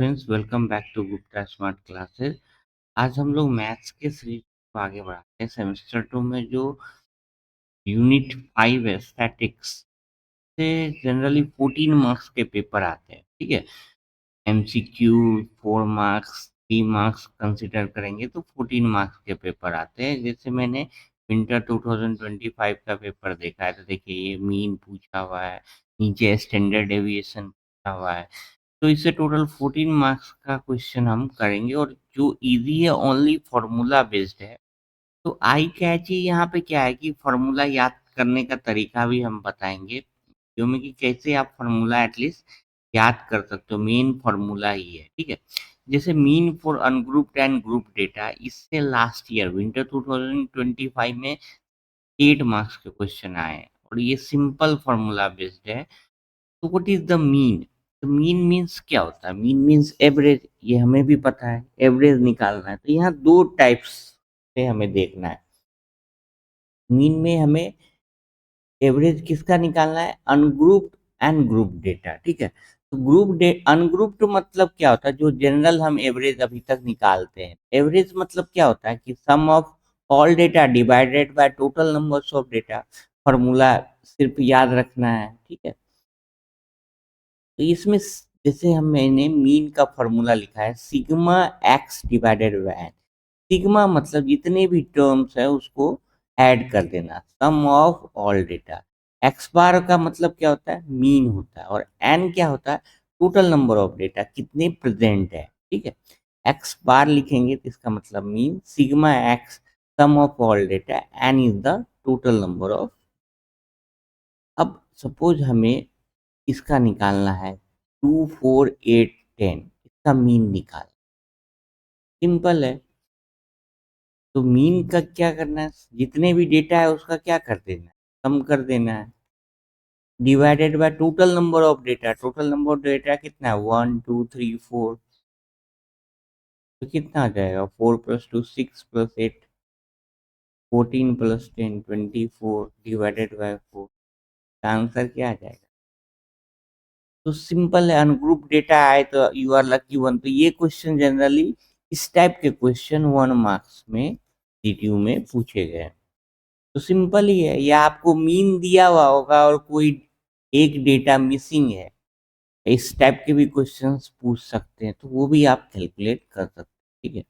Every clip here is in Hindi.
Friends, welcome back to Gupta smart classes. आज हम लोग मैथ्स के सीरीज को आगे बढ़ाते हैं। सेमेस्टर 2 में जो यूनिट 5 है स्टैटिक्स से जनरली 14 मार्क्स के पेपर आते हैं। ठीक है, एमसीक्यू 4 मार्क्स, 3 मार्क्स कंसिडर करेंगे तो 14 मार्क्स के पेपर आते हैं। जैसे मैंने विंटर 2025 का पेपर देखा है तो देखिए ये मीन पूछा हुआ है, नीचे स्टैंडर्ड डेविएशन पूछा हुआ है। तो इससे टोटल 14 मार्क्स का क्वेश्चन हम करेंगे और जो इजी है ओनली फॉर्मूला बेस्ड है। तो आई कैची यहाँ पे क्या है कि फॉर्मूला याद करने का तरीका भी हम बताएंगे जो में कि कैसे आप फॉर्मूला एटलीस्ट याद कर सकते हो। मेन फॉर्मूला ही है, ठीक है। जैसे mean for ungrouped and group data, इससे लास्ट ईयर विंटर 2025 में 8 मार्क्स के क्वेश्चन आए हैं और ये सिंपल फॉर्मूला बेस्ड है। तो व्हाट इज द मीन? तो मीन मीन्स क्या होता है? मीन मीन्स एवरेज, ये हमें भी पता है, एवरेज निकालना है। तो यहाँ दो टाइप्स से हमें देखना है। मीन में हमें एवरेज किसका निकालना है? अनग्रुप्ड एंड ग्रुप डेटा, ठीक है। तो अनग्रुप्ड मतलब क्या होता है? जो जनरल हम एवरेज अभी तक निकालते हैं। एवरेज मतलब क्या होता है कि sum of all data divided by total numbers of data. Formula सिर्फ याद रखना है, ठीक है। तो इसमें जैसे हम मैंने मीन का फॉर्मूला लिखा है sigma x divided by n. Sigma मतलब जितने भी टर्म्स है उसको ऐड कर देना, sum of all data. X bar का मतलब क्या होता है? मीन होता है। और एन क्या होता है? टोटल नंबर ऑफ डेटा, कितने प्रेजेंट है, ठीक है। एक्स बार लिखेंगे तो इसका मतलब mean, sigma x sum of all data, n is the total number of. अब सपोज हमें इसका निकालना है 2 4 8 10, इसका मीन निकाल। सिंपल है। तो मीन का क्या करना है? जितने भी डेटा है उसका क्या कर देना है? कम कर देना है, divided by total number of data. Total number of data कितना है? 1 2 3 4। तो कितना आ जाएगा? 4 + 2 6 + 8 14 + 10 24 डिवाइडेड बाय 4। आंसर क्या आ जाएगा? तो सिंपल है, अनग्रुप डेटा आए तो यू आर लकी वन। तो ये क्वेश्चन जनरली इस टाइप के क्वेश्चन 1 मार्क्स में जीटीयू में पूछे गए। तो सिंपल ही है, या आपको मीन दिया हुआ होगा और कोई एक डेटा मिसिंग है, इस टाइप के भी क्वेश्चंस पूछ सकते हैं, तो वो भी आप कैलकुलेट कर सकते हैं, ठीक है।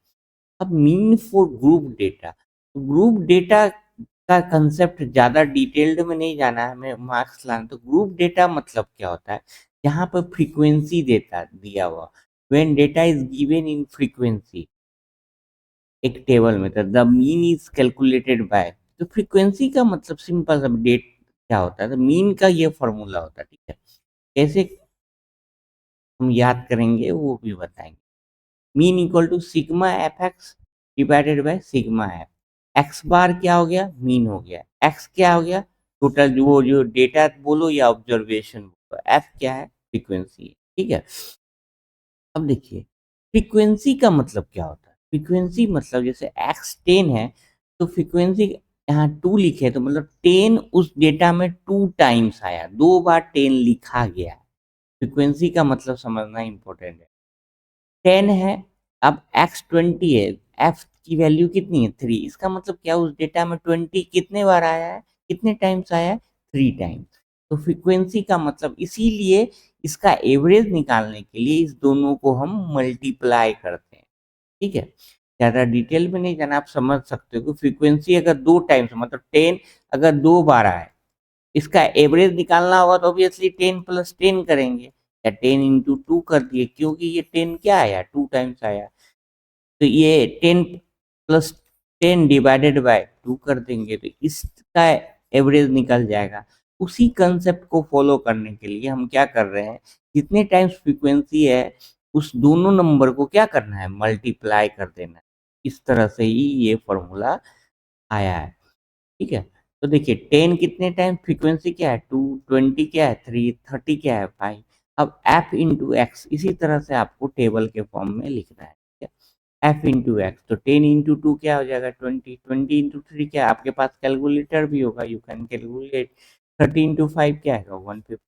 अब मीन फॉर ग्रुप डेटा, तो ग्रुप डेटा का कंसेप्ट ज़्यादा डिटेल्ड में नहीं जाना है हमें मार्क्स लाना। तो ग्रुप डेटा मतलब क्या होता है? यहाँ पर फ्रीक्वेंसी देता दिया हुआ, when data is given in frequency, एक टेबल में, तो the mean is calculated by. तो फ्रीक्वेंसी का मतलब सिंपल सा डेट क्या होता है? तो मीन का ये फॉर्मूला होता है, ठीक है। कैसे हम याद करेंगे वो भी बताएंगे। Mean equal to sigma F X divided by sigma F. X bar क्या हो गया? मीन हो गया। एक्स क्या हो गया? टोटल जो डेटा बोलो या ऑब्जर्वेशन बोलो। एफ क्या है? फ्रीक्वेंसी, ठीक है। अब देखिए फ्रीक्वेंसी का मतलब क्या होता है? फ्रीक्वेंसी मतलब जैसे एक्स 10 है तो फ्रीक्वेंसी यहाँ 2 लिखे तो मतलब 10 उस डेटा में 2 टाइम्स आया, 2 बार 10 लिखा गया। फ्रीक्वेंसी का मतलब समझना इंपॉर्टेंट है। 10 है, अब एक्स 20 है, एफ की वैल्यू कितनी है? 3। इसका मतलब क्या? उस डेटा में 20 कितने बार आया है, कितने टाइम्स आया है? 3 टाइम्स। तो फ्रीक्वेंसी का मतलब, इसीलिए इसका एवरेज निकालने के लिए इस दोनों को हम मल्टीप्लाई करते हैं, ठीक है। ज़्यादा डिटेल में नहीं जाना, आप समझ सकते हो कि फ्रीक्वेंसी अगर 2 टाइम्स मतलब 10 अगर 2 बार आए, इसका एवरेज निकालना होगा तो ऑब्वियसली 10 + 10 करेंगे, या 10 × 2 कर दिए, क्योंकि ये 10 क्या आया? 2 टाइम्स आया। तो ये 10 + 10 डिवाइडेड बाय 2 कर देंगे तो इसका एवरेज निकल जाएगा। उसी कंसेप्ट को फॉलो करने के लिए हम क्या कर रहे हैं, जितने टाइम्स फ्रीक्वेंसी है उस दोनों नंबर को क्या करना है? मल्टीप्लाई कर देना है। इस तरह से ही ये फॉर्मूला आया है, ठीक है। तो देखिए 10 कितने टाइम फ्रीक्वेंसी क्या है? 2, 20 क्या है? 3, 30 क्या है? 5। अब f इंटू एक्स इसी तरह से आपको टेबल के फॉर्म में लिखना है, ठीक है। f इंटू एक्स, तो 10 इंटू 2 क्या हो जाएगा? 20, 20 इंटू 3 क्या है? आपके पास कैलकुलेटर भी होगा, यू कैन कैलकुलेट। 30 इंटू 5 क्या है? 150।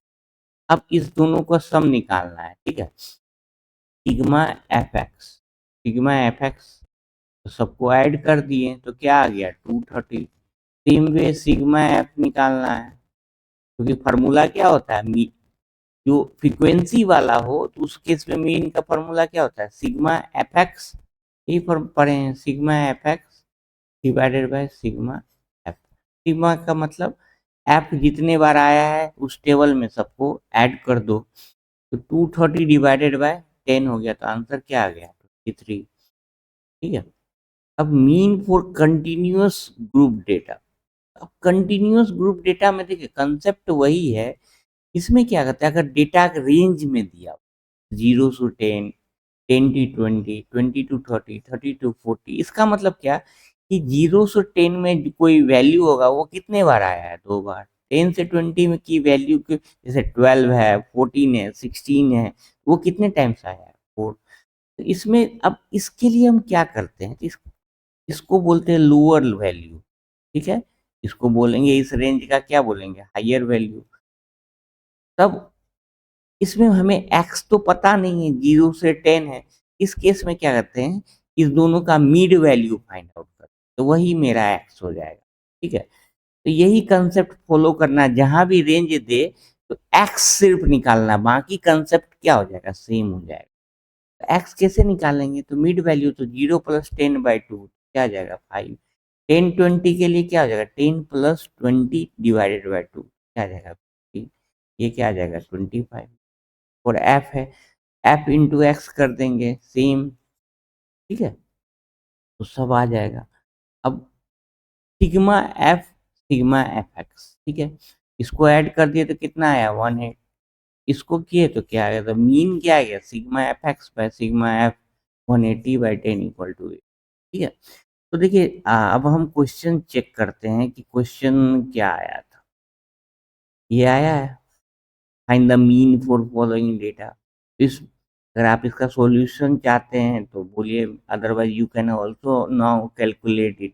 अब इस दोनों को सम निकालना है, ठीक है। Sigma F x, sigma F x तो सबको ऐड कर दिए तो क्या आ गया 230। सेम वे सिग्मा एफ निकालना है, क्योंकि फार्मूला क्या होता है, जो फ्रीक्वेंसी वाला हो तो उस केस में मीन का फार्मूला क्या होता है, सिग्मा एफ एक्स। यही पढ़े हैं, sigma F X divided by sigma F. Sigma का मतलब एफ जितने बार आया है उस टेबल में सबको ऐड कर दो, तो 230 डिवाइडेड बाय 10 हो गया, तो आंसर क्या आ गया 23। ठीक है। अब mean for continuous group data. अब कंटिन्यूअस ग्रुप डेटा में देखिए कंसेप्ट वही है, इसमें क्या करते हैं, अगर डेटा रेंज में दिया 0 से 10, 10 to 20, 20 to 30, 30 to 40, इसका मतलब क्या कि 0 से 10 में कोई वैल्यू होगा वो कितने बार आया है, 2 बार। 10 से 20 में की वैल्यू जैसे 12 है, 14 है, 16 है, वो कितने टाइम्स आया है, 4। तो इसमें अब इसके लिए हम क्या करते हैं, इसको बोलते हैं लोअर वैल्यू। ठीक है, इसको बोलेंगे, इस रेंज का क्या बोलेंगे, हायर वैल्यू। तब इसमें हमें एक्स तो पता नहीं है, 0 से 10 है। इस केस में क्या करते हैं, इस दोनों का मिड वैल्यू फाइंड आउट करते हैं, तो वही मेरा एक्स हो जाएगा। ठीक है, तो यही कंसेप्ट फॉलो करना, जहां भी रेंज दे तो एक्स सिर्फ निकालना, बाकी कंसेप्ट क्या हो जाएगा, सेम हो जाएगा। तो एक्स कैसे निकालेंगे, तो मिड वैल्यू तो 0 + 10/2 क्या आ जाएगा 5। 10 20 के लिए क्या हो जाएगा, 10 + 20 डिवाइडेड बाई 2 क्या आ जाएगा 50। ये क्या आ जाएगा 25। और एफ है, एफ इंटू एक्स कर देंगे सेम। ठीक है, तो सब आ जाएगा। अब sigma F, sigma F x, ठीक है, इसको ऐड कर दिए तो कितना आया 18। इसको किए तो क्या आ गया, तो मीन क्या आ गया, sigma F x by sigma f 180/10 equal to 8। ठीक है, तो देखिए अब हम क्वेश्चन चेक करते हैं कि क्वेश्चन क्या आया था। ये आया है, find the mean for following data. इस अगर आप इसका सॉल्यूशन चाहते हैं तो बोलिए, otherwise you can also now calculate it.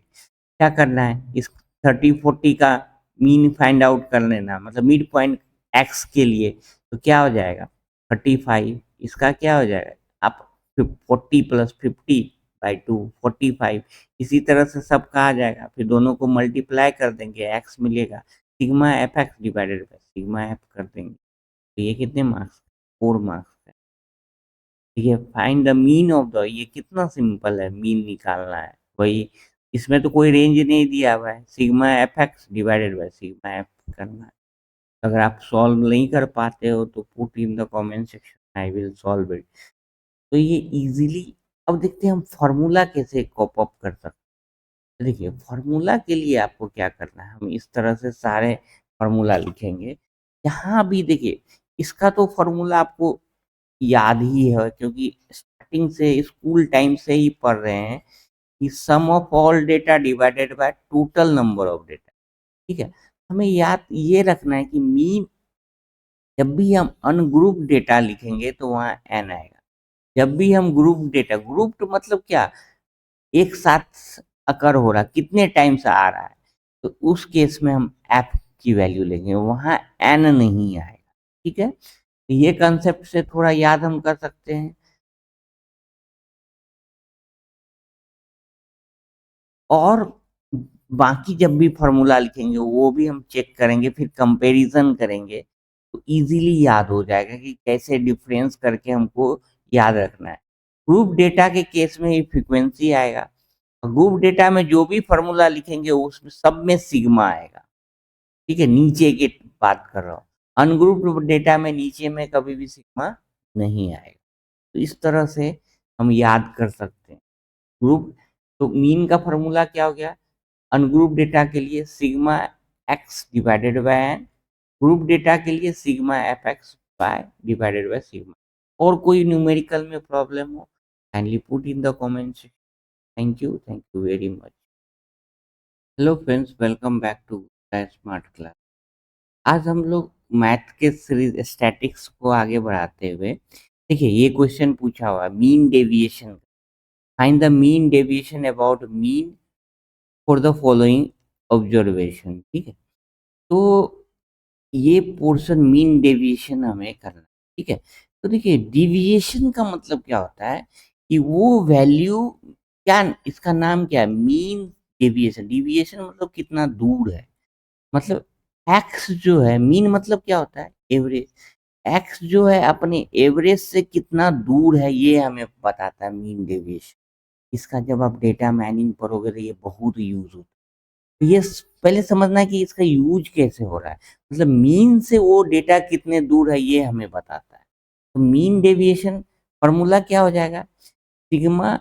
क्या करना है, इस 30 40 का मीन फाइंड आउट कर लेना, मतलब मिड पॉइंट एक्स के लिए, तो क्या हो जाएगा 35। इसका क्या हो जाएगा, आप 40 + 50/2 45। इसी तरह से सबका आ जाएगा, फिर दोनों को मल्टीप्लाई कर देंगे, एक्स मिलेगा, sigma F X divided by sigma F कर देंगे, तो ये कितने मार्क्स, 4 मार्क्स है। ठीक है, find the mean of the, ये कितना सिंपल है, मीन निकालना है वही, इसमें तो कोई रेंज नहीं दिया हुआ है, sigma F X divided by sigma F करना है। अगर आप सॉल्व नहीं कर पाते हो तो put in the comment section, I will solve it. तो ये इजीली, अब देखते हैं हम फार्मूला कैसे कॉप अप कर सकते हैं। देखिए फार्मूला के लिए आपको क्या करना है, हम इस तरह से सारे फार्मूला लिखेंगे। यहाँ भी देखिए, इसका तो फार्मूला आपको याद ही है, क्योंकि स्टार्टिंग से स्कूल टाइम से ही पढ़ रहे हैं कि sum of all data divided by total number of data. ठीक है, हमें याद ये रखना है कि मीन, जब भी हम अनग्रुप डेटा लिखेंगे तो वहाँ एन आएगा। जब भी हम ग्रुप डेटा, ग्रुप मतलब क्या, एक साथ अकर हो रहा, कितने टाइम से आ रहा है, तो उस केस में हम एफ की वैल्यू लेंगे, वहाँ एन नहीं आएगा। ठीक है, तो ये कंसेप्ट से थोड़ा याद हम कर सकते हैं। और बाकी जब भी फॉर्मूला लिखेंगे वो भी हम चेक करेंगे, फिर कंपैरिजन करेंगे, तो इजीली याद हो जाएगा कि कैसे डिफरेंस करके हमको याद रखना है। ग्रुप डेटा के केस में ये फ्रीक्वेंसी आएगा, और ग्रुप डेटा में जो भी फॉर्मूला लिखेंगे उसमें सब में सिग्मा आएगा। ठीक है, नीचे की बात कर रहा हूँ, अनग्रुप्ड डेटा में नीचे में कभी भी सिग्मा नहीं आएगा। तो इस तरह से हम याद कर सकते हैं ग्रुप। तो मीन का फॉर्मूला क्या हो गया, अनग्रुप डेटा के लिए sigma x divided by n, group data के लिए sigma F x by divided by sigma. और कोई न्यूमेरिकल में प्रॉब्लम हो, kindly put in the comments. Thank you very much. Hello friends, welcome back to the smart class. आज हम लोग मैथ के सीरीज स्टैटिक्स को आगे बढ़ाते हुए, देखिए ये क्वेश्चन पूछा हुआ, mean deviation, find the mean deviation about mean for the following observation. ठीक है, तो ये पोर्शन मीन डेविएशन हमें करना है। ठीक है, तो देखिए डिविएशन का मतलब क्या होता है कि वो वैल्यू क्या, इसका नाम क्या है, मीन डेविएशन। डिविएशन मतलब कितना दूर है, मतलब एक्स जो है, मीन मतलब क्या होता है, एवरेज। एक्स जो है अपने एवरेज से कितना दूर है ये हमें बताता है मीन डेविएशन। इसका जब आप डेटा माइनिंग पढ़ोगे तो ये बहुत यूज होता है। ये पहले समझना है कि इसका यूज कैसे हो रहा है, मतलब मीन से वो डेटा कितने दूर है ये हमें बताता है। तो मीन डेविएशन फॉर्मूला क्या हो जाएगा, सिग्मा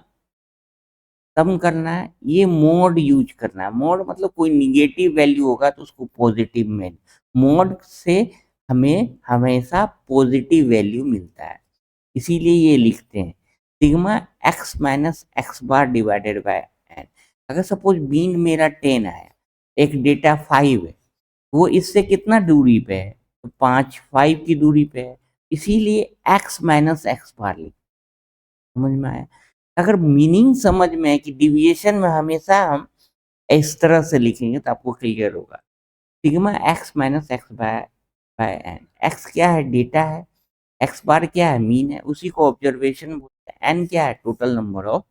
कम करना है, ये मोड यूज करना है। मोड मतलब कोई निगेटिव वैल्यू होगा तो उसको पॉजिटिव में, मोड से हमें हमेशा पॉजिटिव वैल्यू मिलता है, इसीलिए ये लिखते हैं sigma x minus x bar divided by n. अगर सपोज बीन मेरा 10 आया, एक डेटा 5 है, वो इससे कितना दूरी पे है, तो 5 की दूरी पे है, इसीलिए एक्स माइनस एक्स बार लिख। समझ में आया। अगर मीनिंग समझ में है कि डिविएशन में हमेशा हम इस तरह से लिखेंगे तो आपको क्लियर होगा। Sigma x minus x by by n, x क्या है, डेटा है, एक्स बार क्या है, मीन है, उसी को ऑब्जर्वेशन बोलते हैं, एन क्या है, टोटल नंबर ऑफ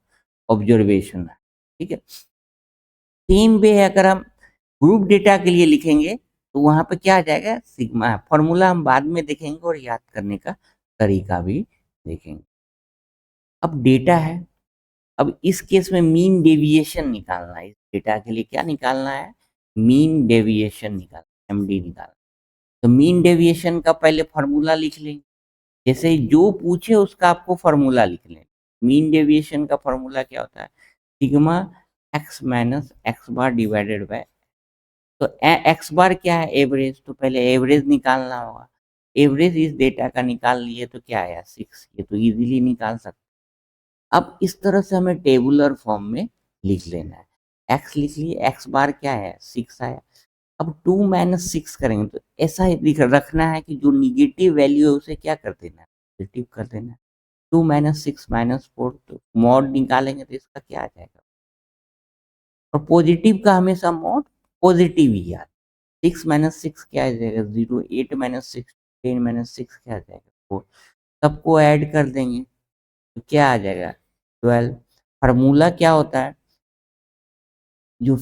ऑब्जर्वेशन है। ठीक है, सेम वे अगर हम ग्रुप डेटा के लिए लिखेंगे तो वहां पे क्या आ जाएगा, सिग्मा। फॉर्मूला हम बाद में देखेंगे और याद करने का तरीका भी देखेंगे। अब डेटा है, अब इस केस में मीन डेविएशन निकालना है। इस डेटा के लिए क्या निकालना है, मीन डेविएशन निकालना, एमडी निकालना। तो मीन डेविएशन का पहले फॉर्मूला लिख लें, जैसे जो पूछे उसका आपको फॉर्मूला लिख लें। मीन डेविएशन का फॉर्मूला क्या होता है, sigma x minus x bar divided bye, तो एक्स बार क्या है, एवरेज, तो पहले एवरेज निकालना होगा। एवरेज इस डेटा का निकाल लिए तो क्या आया, 6, ये तो इजीली निकाल सकते। अब इस तरह से हमें टेबुलर फॉर्म में लिख लेना है। एक्स लिख लिए, एक्स बार क्या है, 6 आया। अब 2 माइनस 6 करेंगे तो ऐसा ही रखना है कि जो निगेटिव वैल्यू है उसे क्या कर देना है, पॉजिटिव कर देना है। 2 माइनस 6 माइनस 4, तो मॉड निकालेंगे तो इसका क्या आ जाएगा, और पॉजिटिव का हमेशा मॉड पॉजिटिव ही आता है। 6 माइनस 6 क्या आ जाएगा, 0। 8 माइनस 6, 10 माइनस 6 क्या आ जाएगा, 4। सबको ऐड कर देंगे तो क्या आ जाएगा, 12। फार्मूला क्या होता है, जो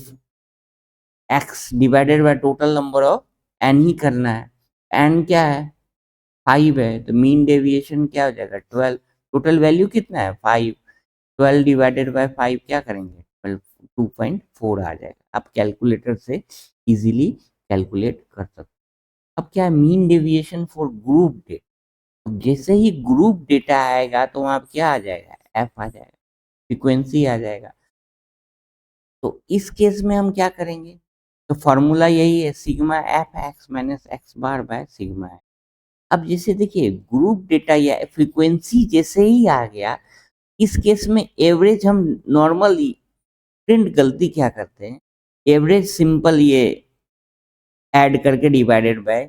X divided by total number of N ही करना है। एन क्या है, 5 है, तो मीन डेविएशन क्या हो जाएगा, 12। टोटल वैल्यू कितना है, 5। 12 डिवाइडेड बाय 5 क्या करेंगे, 12, 2.4 आ जाएगा। आप कैलकुलेटर से इजीली कैलकुलेट कर सकते हो। अब क्या है, mean deviation for group data. जैसे ही ग्रुप डेटा आएगा तो वहां पे क्या आ जाएगा, एफ आ जाएगा, फ्रीक्वेंसी आ जाएगा। तो इस केस में हम क्या करेंगे, तो फॉर्मूला यही है, sigma F x minus x bar by sigma है। अब जैसे देखिए ग्रुप डेटा या फ्रीक्वेंसी जैसे ही आ गया, इस केस में एवरेज हम नॉर्मली प्रिंट गलती क्या करते हैं, एवरेज सिंपल ये ऐड करके डिवाइडेड बाय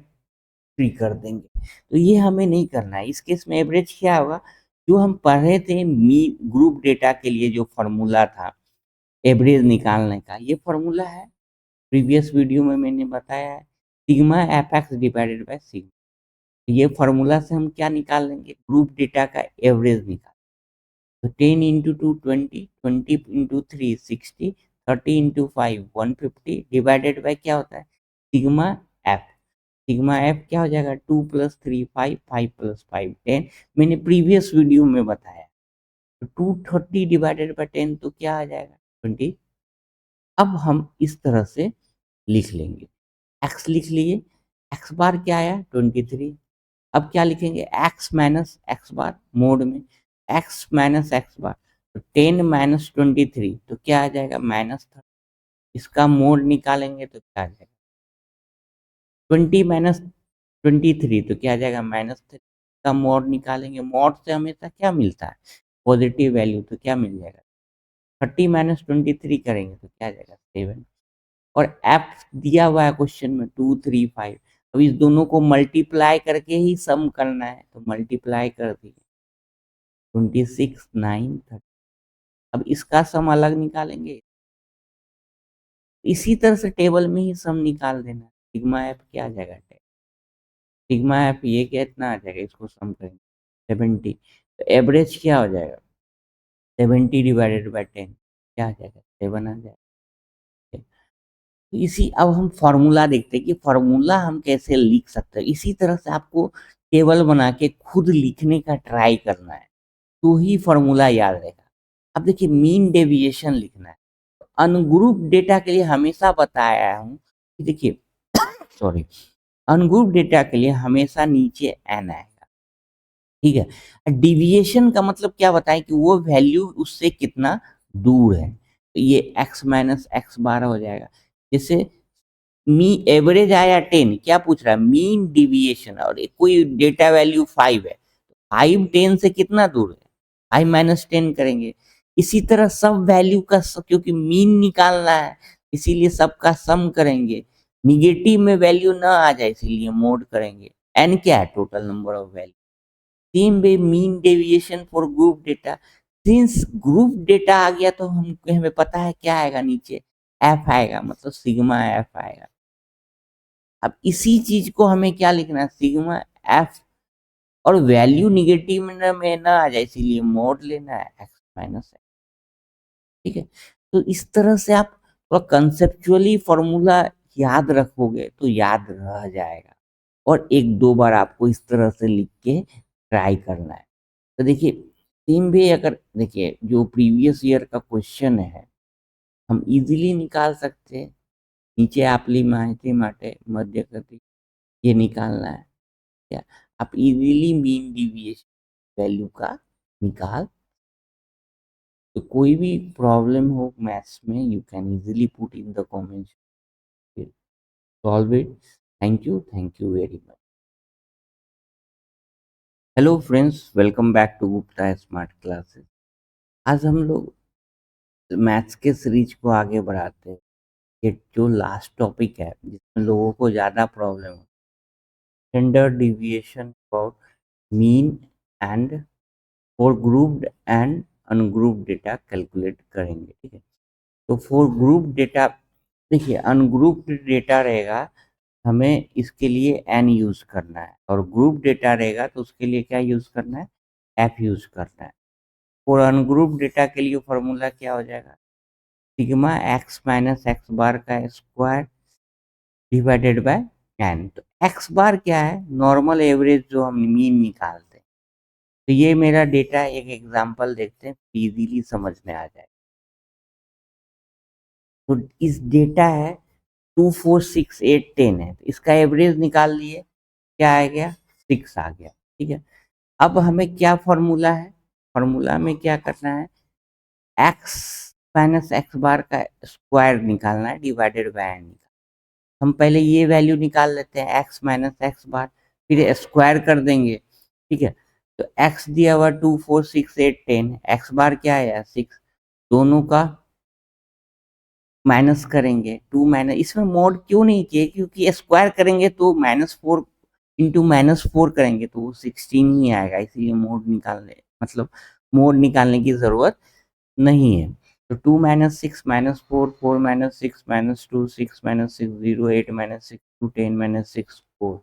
3 कर देंगे, तो ये हमें नहीं करना है। इस केस में एवरेज क्या होगा, जो हम पढ़े थे मी ग्रुप डेटा के लिए जो फॉर्मूला था एवरेज निकालने का, ये फॉर्मूला है, प्रीवियस वीडियो में मैंने बताया है, sigma F X divided by sigma. ये फॉर्मूला से हम क्या निकाल लेंगे, ग्रुप डेटा का एवरेज निकाल। तो 10 into 2 20, 20 into 3 60, 30 into 5 150 divided by क्या होता है, सिग्मा एफ। सिग्मा एफ क्या हो जाएगा, 2 प्लस 3 5, 5 प्लस 5 10, मैंने प्रीवियस वीडियो में बताया। तो 230 डिवाइडेड बाय 10 तो क्या आ जाएगा, 20। अब हम इस तरह से लिख लेंगे, एक्स लिख लिए, एक्स बार क्या आया, 23। अब क्या लिखेंगे, एक्स माइनस एक्स बार मोड में, एक्स माइनस एक्स बार, तो 10 माइनस 23 तो क्या आ जाएगा, -30। इसका मोड निकालेंगे तो क्या आ जाएगा, 20 माइनस 23 तो क्या आ जाएगा, -3। का मोड निकालेंगे, मोड से हमेशा क्या मिलता है, पॉजिटिव वैल्यू, तो क्या मिल जाएगा, 30 माइनस 23 करेंगे तो क्या आ जाएगा, 7। और एफ दिया हुआ है क्वेश्चन में 2 3 5, अब इस दोनों को मल्टीप्लाई करके ही सम करना है, तो मल्टीप्लाई कर दिए, 26 9 30। अब इसका सम अलग निकालेंगे, इसी तरह से टेबल में ही सम निकाल देना, सिग्मा एफ क्या आ जाएगा, सिग्मा एफ ये क्या इतना आ जाएगा, इसको सम करेंगे 70, तो एवरेज क्या हो जाएगा? 70/10 क्या आ जाएगा? 7 आ जाएगा। तो इसी अब हम फॉर्मूला देखते हैं कि फॉर्मूला हम कैसे लिख सकते हैं। इसी तरह से आपको टेबल बना के खुद लिखने का ट्राई करना है, तो ही फॉर्मूला याद रहेगा। अब देखिए मीन डेविएशन लिखना है। अनग्रुप डेटा के लिए हमेशा बताया हूँ कि देखिए सॉरी, अनग्रुप डेटा के लिए हमेशा नीचे एन आएगा, ठीक है। डिविएशन का मतलब क्या बताएं कि वो वैल्यू उससे कितना दूर है, तो ये x माइनस एक्स बार हो जाएगा। जैसे मी एवरेज आया 10, क्या पूछ रहा है? मीन डिविएशन, और कोई डेटा वैल्यू 5 है, 5 10 से कितना दूर है? 5 - 10 करेंगे। इसी तरह सब वैल्यू का क्योंकि मीन निकालना है, इसीलिए सबका सम करेंगे। निगेटिव में वैल्यू ना आ जाए इसीलिए मोड करेंगे। एन क्या है? Total number of value. Same way mean deviation for group data, since group data आ गया तो हम हमें पता है क्या आएगा नीचे? एफ आएगा, मतलब सिग्मा एफ आएगा। अब इसी चीज को हमें क्या लिखना है? सिग्मा एफ, और वैल्यू निगेटिव में ना आ जाए इसीलिए मोड लेना है एक्स माइनस एक्स, ठीक है। तो इस तरह से आप थोड़ा कंसेप्चुअली फॉर्मूला याद रखोगे तो याद रह जाएगा, और एक दो बार आपको इस तरह से लिख के ट्राई करना है। तो देखिए सेम भी अगर देखिए जो प्रीवियस ईयर का क्वेश्चन है हम इजीली निकाल सकते हैं। नीचे आपली माहिती माटे मध्य करती, ये निकालना है क्या? आप इजीली मीन डिविएशन वैल्यू का निकाल, तो कोई भी प्रॉब्लम हो मैथ्स में you can easily put in the comments, solve it. Thank you very much. Hello friends, welcome back to Gupta smart classes. आज हम लोग मैथ्स के सीरीज को आगे बढ़ाते हैं। ये जो लास्ट टॉपिक है जिसमें लोगों को ज़्यादा प्रॉब्लम है, standard deviation for mean and for grouped and ungrouped data calculate करेंगे, ठीक है। तो फॉर ग्रुप डेटा देखिए अनग्रुप्ड डेटा रहेगा, हमें इसके लिए एन यूज करना है, और ग्रुप डेटा रहेगा तो उसके लिए क्या यूज करना है? एफ यूज करना है। फॉर अनग्रुप डेटा के लिए फॉर्मूला क्या हो जाएगा? Sigma x minus x bar का स्क्वायर डिवाइडेड बाय एन। तो एक्स बार क्या है? नॉर्मल एवरेज जो हम मीन निकालते हैं। तो ये मेरा डेटा, एक एग्जांपल देखते हैं, इजीली समझ में आ जाए। तो इस डेटा है 2 4 6 8 10 है, तो इसका एवरेज निकाल लिए, क्या आ गया? 6 आ गया, ठीक है। अब हमें क्या फॉर्मूला है? फॉर्मूला में क्या करना है? एक्स माइनस एक्स बार का स्क्वायर निकालना है डिवाइडेड बाय एन। हम पहले ये वैल्यू निकाल लेते हैं एक्स माइनस एक्स बार, फिर स्क्वायर कर देंगे, ठीक है। तो एक्स दिया हुआ 2 4 6 8 10, एक्स बार क्या है? 6, दोनों का माइनस करेंगे। 2 माइनस, इसमें मोड क्यों नहीं किए? क्योंकि स्क्वायर करेंगे तो -4 इंटू -4 करेंगे तो वो 16 ही आएगा, इसीलिए मोड निकालने मतलब मोड निकालने की जरूरत नहीं है। तो 2 - 6 -4, 4 - 6 -2, 6 - 6 0, 8 - 6 2, 10 - 6 4।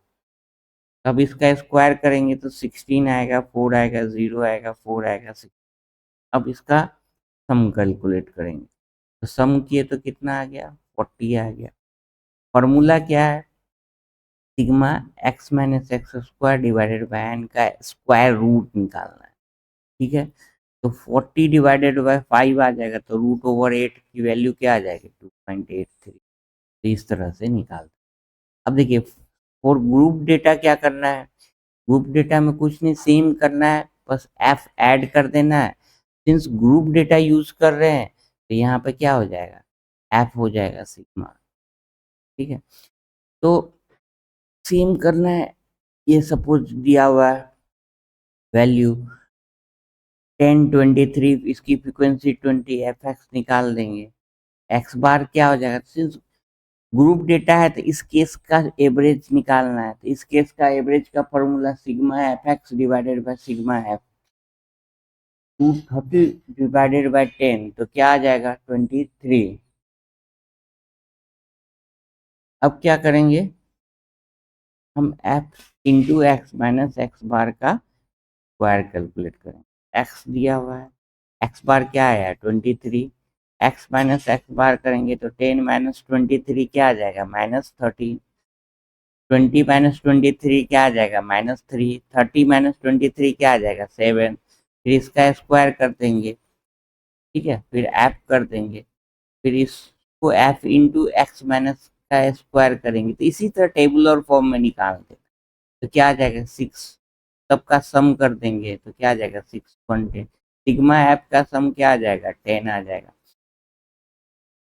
अब इसका स्क्वायर करेंगे तो 16 आएगा, 4 आएगा, 0 आएगा, 4 आएगा, 6। अब इसका सम कैलकुलेट करेंगे, तो सम किए तो कितना आ गया? 40 आ गया। फॉर्मूला क्या है? Sigma x minus x square divided by n का स्क्वायर रूट निकालना है, ठीक है। तो 40 डिवाइडेड बाय 5 आ जाएगा, तो √8 की वैल्यू क्या आ जाएगी? 2.83। तो इस तरह से निकालते। अब देखिए फॉर ग्रुप डेटा क्या करना है? ग्रुप डेटा में कुछ नहीं, सेम करना है, बस एफ ऐड कर देना है। सिंस ग्रुप डेटा यूज कर रहे हैं तो यहाँ पे क्या हो जाएगा? एफ हो जाएगा सिग्मा, ठीक है। तो सेम करना है। ये सपोज दिया हुआ है वैल्यू 10 23, इसकी फ्रीक्वेंसी 20, एफ एक्स निकाल देंगे। एक्स बार क्या हो जाएगा? सिंस ग्रुप डेटा है तो इस केस का एवरेज निकालना है, तो इस केस का एवरेज का formula sigma F X divided by sigma F. 230 divided by 10 तो क्या आ जाएगा? 23। अब क्या करेंगे? हम F into X minus x bar का स्क्वायर कैलकुलेट करेंगे। एक्स दिया हुआ है, एक्स बार क्या है 23, एक्स माइनस एक्स बार करेंगे तो 10 माइनस 23 क्या आ जाएगा -13, 20 माइनस 23 क्या आ जाएगा -3, 30 माइनस 23 क्या आ जाएगा 7। फिर इसका स्क्वायर कर देंगे, ठीक है, फिर एफ कर देंगे, फिर इसको एफ इंटू एक्स माइनस का स्क्वायर करेंगे। तो इसी तरह टेबुलर फॉर्म में निकालते, तो क्या आ जाएगा 6, सबका सम कर देंगे तो क्या आ जाएगा 6 1 10, सिग्मा एफ का सम क्या आ जाएगा 10 आ जाएगा।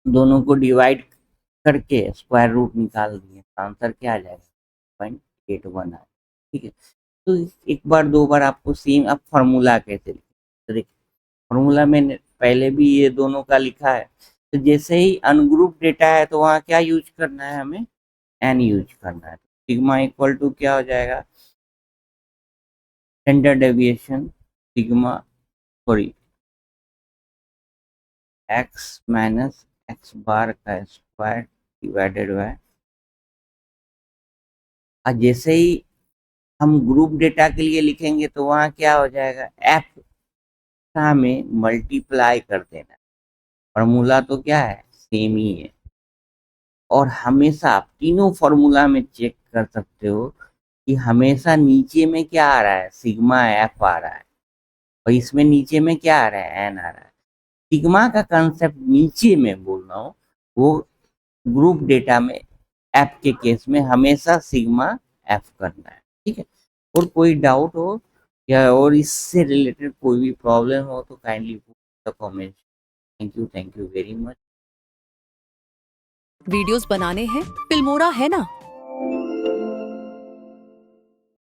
दोनों को डिवाइड करके स्क्वायर रूट निकाल दिए तो आंसर क्या आ जाएगा 0.81 आ। ठीक है, तो एक बार दो बार आपको सेम, अब फार्मूला कैसे लिखें, तो देखिए फार्मूला में पहले भी ये दोनों का लिखा है। तो जैसे ही अनग्रुप डेटा है तो वहाँ क्या यूज करना है, हमें एन यूज करना है। सिग्मा इक्वल टू क्या हो जाएगा, standard deviation sigma, sorry X minus x bar का स्क्वायर डिवाइडेड बाय, और जैसे ही हम ग्रुप डेटा के लिए लिखेंगे तो वहाँ क्या हो जाएगा, एफ का हमें मल्टीप्लाई कर देना है। फॉर्मूला तो क्या है सेम ही है, और हमेशा आप तीनों फॉर्मूला में चेक कर सकते हो कि हमेशा नीचे में क्या आ रहा है, सिग्मा एफ आ रहा है, और इसमें नीचे में क्या आ रहा है, एन आ रहा है। सिग्मा का कंसेप्ट नीचे में बोल रहा हूँ, वो ग्रुप डेटा में एफ के केस में हमेशा सिग्मा एफ करना है। ठीक है, और कोई डाउट हो या और इससे रिलेटेड कोई भी प्रॉब्लम हो तो kindly put the comment. Thank you very much. Videos बनाने हैं, फिल्मोरा है ना।